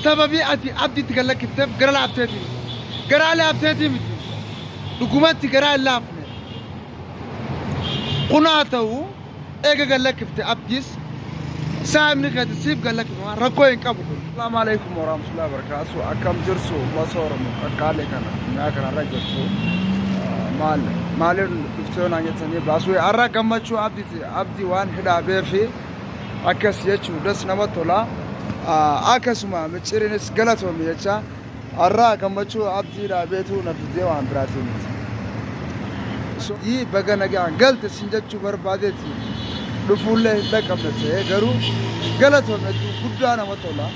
sababii ati abdiitti gallakkifteef gara laafteeti gara laafteeti miti dhugumatti gara laafne qunaa ta'u eega gallakkifte abdiis saamni keetisiif gallakkifama rakkoo hin qabu. Assalamu alaikum warahmatullahi wabarakatuh. Akkam jirtu masooramu qaqqaalee kana nyaa kanarra jirtu maaliin dhuftoon anyatanii baasuu har'a gammachuu abdii waan hidhaabee fi akkas jechuu das nama tola akkasuma micciriinis galatoome jecha har'a gammachuu abdii hidhaabeetu na fidee waan biraatii miti. Yii baga nagaan galte sin jechuu barbaadeeti dhufuullee hin dhaqqabne ta'ee garuu galatoome guddaa nama tola.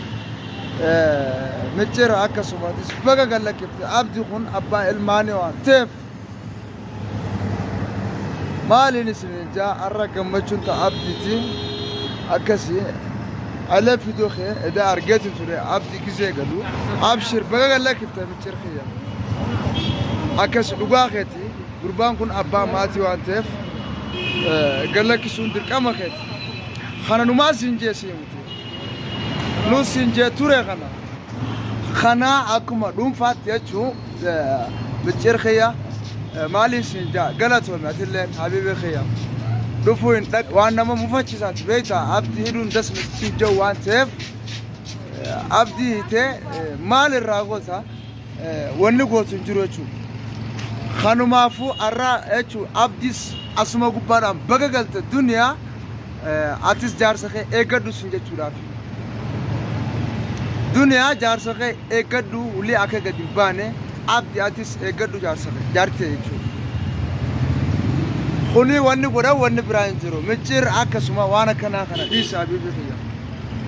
Miccira akkasumas baga gallakkifte abdii kun abbaa ilmaanii waan ta'eef maaliin isin jaa har'a gammachuun ta'a abdiiti akkasii ala fidoo kee edaa argeetiin ture abdii gisee galu abshir baga gallakkifte miccira kiyya akkasii dhugaa keeti gurbaan kun abbaa maatii waan ta'eef gallakkisuun dirqama keeti kana numaa siin jeesii miti nu siin jee ture kana akkuma dhuunfaatti jechuun miccira kiyya maaliin siin jaa galatoome atillee habiibii kiyya dhufuu hin dhaq waan nama mufachiisaati beektaa abdii hidhuun dasni siin jiru waan ta'eef abdii hitee maal irraa goota wanni gootu hin jiru jechuudha. Kanumaafuu har'a jechuun abdiis asuma gubbaadhaan baga galte duniyaa atis jaarsa kee eeggadhu siin jechuudhaaf. Duniyaa jaarsa kee eeggadhu ulii akka gadi hin baane abdii atis eeggadhu jaarsa kee jaartee jechuudha. Kuni wanni godhan wanni biraa hin jiru. Miccira akkasuma waan akkanaa kana dhiisa habiibii kiyya.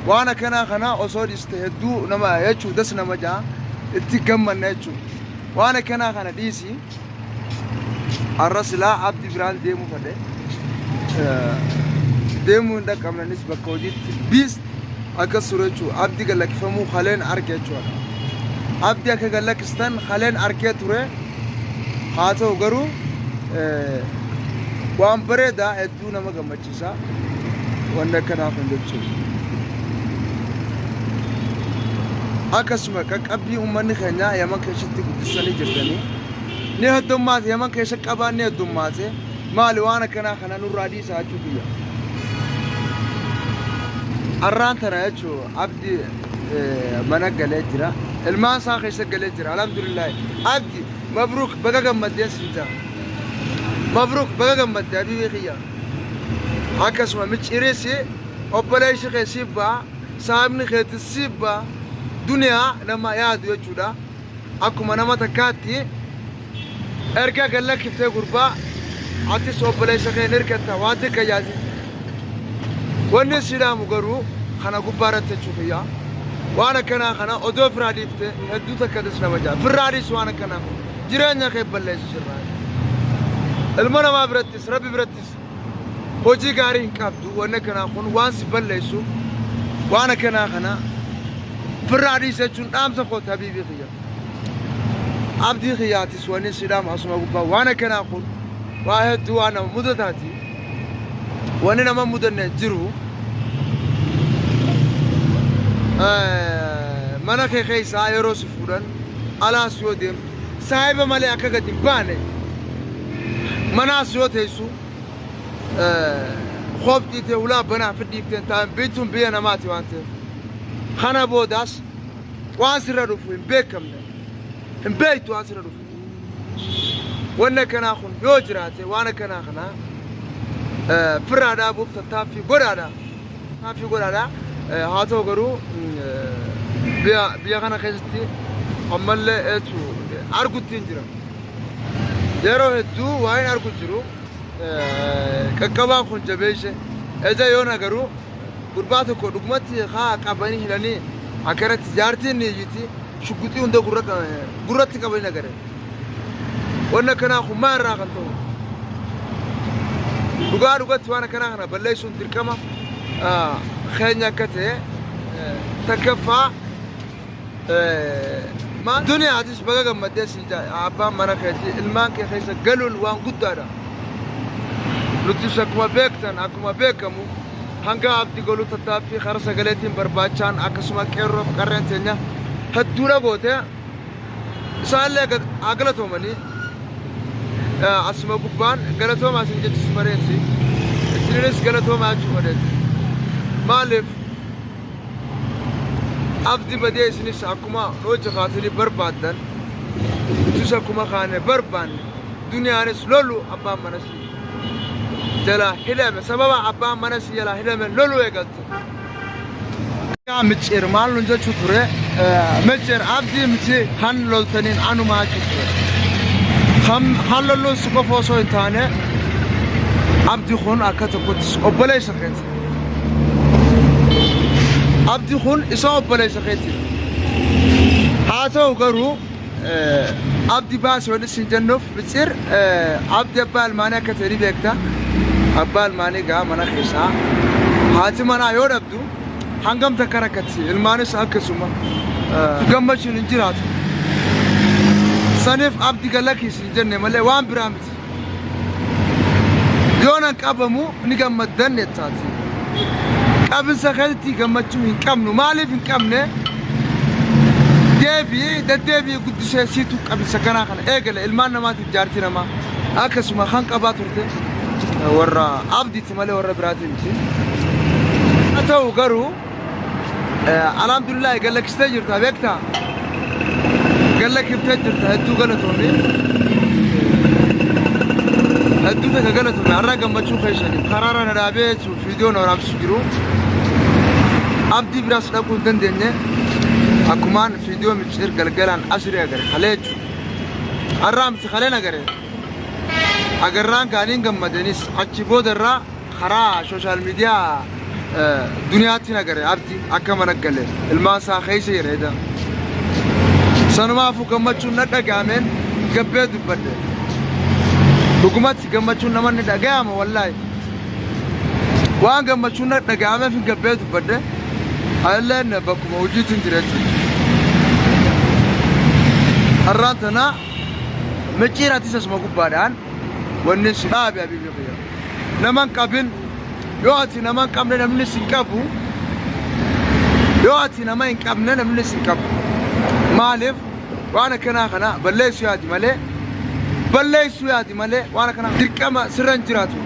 Waan akkanaa kana osoo dhiiste hedduu nama jechuun das nama ja'a itti gammanna jechuudha. Waan akkanaa kana dhiisi har'a silaa abdii biraan deemuu fedhe deemuu hin dhaqqabnanis bakka hojiitti biis akkas ture jechuudha. Abdii gallakkifamuu haleen arge jechuudha. Abdii akka gallakkistan haleen argee ture haa ta'u garuu waan bareedaa hedduu nama gammachiisa wanni akkanaaf hin jechuudha. Akkasuma qaqqabbii uummanni keenya Yaman keessatti guddisanii jirtanii ni heddummaate Yaman keessa qabaan ni heddummaate maali waan akkanaa kana nurraa dhiisaa jechuu biyya. Har'aan tana jechuudha abdii mana galee jira ilmaan isaa keessa galee jira alhamdulillahi abdii mabruuk baga gammaddee siin jaa. Mabruuk baga gammadde habiibii kiyya akkasuma micciriisi obboleessi kee siif ba'a saamni keetti siif ba'a duniyaa nama yaadu jechuudha. Akkuma nama takkaatti erga gallakkiftee gurbaa atis obboleessa kee hin hirkatta waan xiqqa yaati wanni sidhaamu garuu kana gubbaa irratti jechuu kiyya waan akkanaa kana odoo firaa dhiifte hedduu takkatis nama jaa firraa dhiisu waan akkanaa jireenya kee balleessu sirraa ilma namaa birattis rabbi birattis hojii gaarii hin qabdu wanni akkanaa kun waan si balleessu waan akkanaa kana firraa dhiisa jechuun dhaamsa kooti habiibii kiyya. Abdii kiyyaatis wanni sidhaamu asuma gubbaa waan akkanaa kun waa hedduu waan nama mudataati wanni nama mudanne jiru mana kee keessaa yeroo si fuudhan alaas yoo deemtu saahiba malee akka gadi hin baane manaas yoo teessu qophxiitee ulaa banaa fidhiifteen ta'an biituun biyya namaati waan ta'eef kana boodaas waan sirra dhufu hin beekamne hin beektu waan sirra dhufu wanni akkanaa kun yoo jiraate waan akkanaa kana firraa dhaabuuf tattaaffii godhaadha haa ta'u garuu biyya kana keessatti ammallee argutti hin jira yeroo hedduu waan argu jiru qaqqabaan kun jabeeshe eja yoona garuu gurbaa tokko dhugumatti haa qabanii hidhanii akkanatti jaartiin ni iyyiti shugguxii hunda gurratti qabanii nagare wanni akkanaa kun maa irraa kan ta'u dhugatti waan akkanaa kana balleessuun dirqama keenya akka ta'e takkaffaa duniyaatis baga gammaddee siin jaa abbaan mana keetii ilmaan kee keessa galuun waan guddaadha. Nutis akkuma beektan akkuma beekamu hanga abdi golu tattaaffii kara sagaleetiin barbaachaan akkasuma qeerroof qarreen teenya hedduudha goote isaallee galatoomanii asuma gubbaan galatoomaa isin jechis mareeti isinis galatoomaa jechuu mareeti maaliif abdi badee isinis akkuma hojja kaatanii barbaadan utus akkuma kaane barbaanne duniyaanis lolu abbaan manas jala hidhame sababa abbaan manas jala hidhame lolu eegalte ምጭር ማሉ እንጀቹ ቱሬ ምጭር አብዲ ምጭ ሃን ሎልተኒን አኑ ማቹ ቱሬ ሃን ሎሎ ስቆፎሶ እንታነ አብዲ ኹን አከተኩት ኦበላይ ሰኸት አብዲ ኹን ኢሳ ኦበላይ ሰኸት ሃተው ገሩ አብዲ ባስ ወደ ሲንጀኖፍ ምጭር አብዲ ባል ማና ከተሪ ቤክታ አባል ማኒ ጋ ማና ኺሳ ሃቲ ማና ይወደብዱ hangam takarakati ilmanis akkasuma gammachin injiraat sanif abdi galakis jenne male waan biramit yonan qabamu ni gammadan netati qabin sakhati gammachu hinqamnu malif hinqamne debi guddise situ qabin sakana kana egale ilman namat jarti nama akkasuma khan qabat urte warra abdi timale warra biratimti atau garu alhamdulillah قال لك استجرت بيكتا قال لك بتجرت هدو قالتوني هدو تك قالتوني الرقم ما تشوف ايش قرارنا رابيت وفيديونا ورابسجرو عبدي براس لكم دندنه اكمان فيديو متصير قلقلان اسري اگر خليج الرام خلينا اگر اگران كانين گمدنيس اچي بودرا خرا سوشال ميديا دنياتنا قري عبدي أكمل نقله الماسا خيسي ريدا سنما فو كمتشو ندقامن قبيدو بده حكومتي كمتشو نمان ندقام والله وان كمتشو ندقامن في قبيدو بده ألا نبكو موجودين جريتو الرانتنا مجيرا تيساس مقبادان ونس بابي أبي بيخيا نمان قابل يواتي نمان قبل نمني سنكابو يواتي نمان قبل نمني سنكابو مالف وانا كنا خنا بليسو يادي مالي وانا كنا دركما سرنجراتو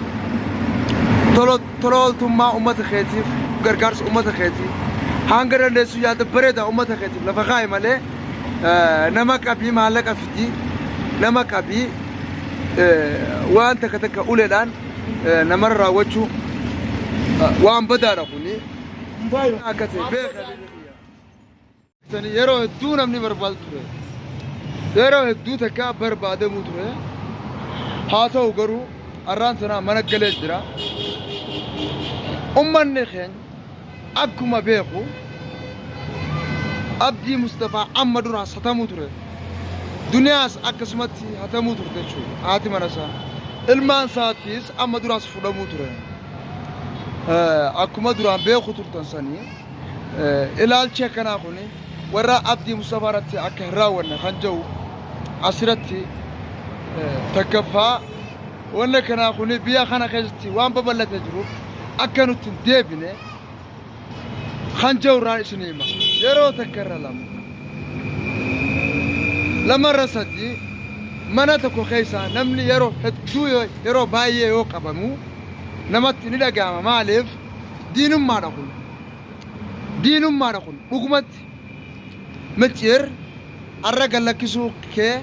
طلول ثم امه خيتي غرغرس امه خيتي هانغر لسو ياد بريدا امه خيتي لفخاي مالي نمك ابي مالك افدي نمك ابي وانت كتك اولدان نمر وجهو وان بدار أخوني مبايو أكتر تاني يرو هدو نمني برباد تره يرو هدو تكا برباد موتره هاتا وقرو أران سنا منك قلت درا أمان نخين أكما بيخو أبدي مصطفى أمدو راس هتا موتره دنياس أكسمتي هتا موتره تشو هاتي مناسا المان ساتيس أمدو راس فودا موتره أكما دران بيخو ترتنساني إلال شكنا خوني ورا أبدي مصطفى أكهراونا خنجو عصرتي تكفى وانا كنا خوني بيا خنا خيزتي وان ببلا تجروب أكنو تنديبني خنجو رئيس نيمة يرو تكرر لما رصدي مناتكو خيسا نمني يرو هدو يرو بايه يو قبمو نمت ندقام مالف دينم ما نقول حكومت متير الرجل لكسو كي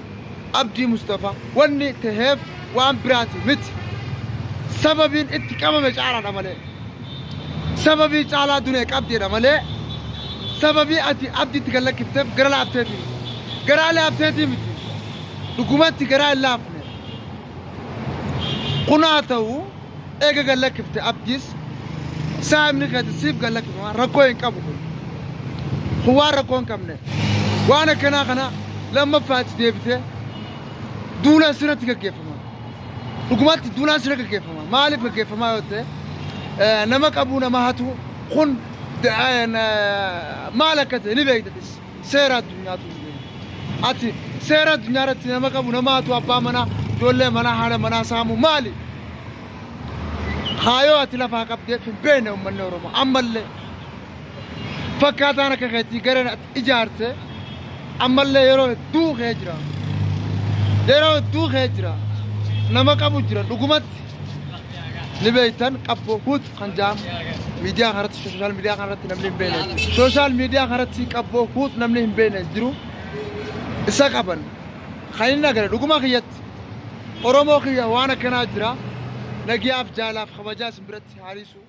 عبدي مصطفى وني تهف وان براتي مت سببين اتكامة مجعرة نمالي سببي تعالى دونيك عبدي نمالي سببي أتي عبدي تقال لك كتاب قرال عبتاتي متي حكومت قرال لافني قناته إيجا قال لك بتاع أبديس سامي قد سيب قال لك ركوين كابوكل هو ركوين كامنة وأنا كنا لما فات ديبته دولا سنة كيف ما حكومات دولا سنة كيف ما أعرف كيف ما يوته نمك أبونا ما هاتو خن مالكته نبيتس سيرة الدنيا أتي سيرة الدنيا رتي نمك أبونا ما هاتو أبا منا جولة منا هذا منا سامو مالي خايو أتلافا قبضة في بينهم من نورما أما اللي فكات أنا كخيتي قرنا إجارته أما اللي يروح دو خجرة يروح دو خجرة نما كابو جرا لقمت لبيتن كابو هود خنجام ميديا خرط سوشيال ميديا خرط نملين بينه سوشيال ميديا خرط سي كابو هود نملين بينه جرو إسقابن خلينا نقول لقمة خيات أورومو خيا وانا كنا جرا نجياف جالاف خبجاس برت حارسو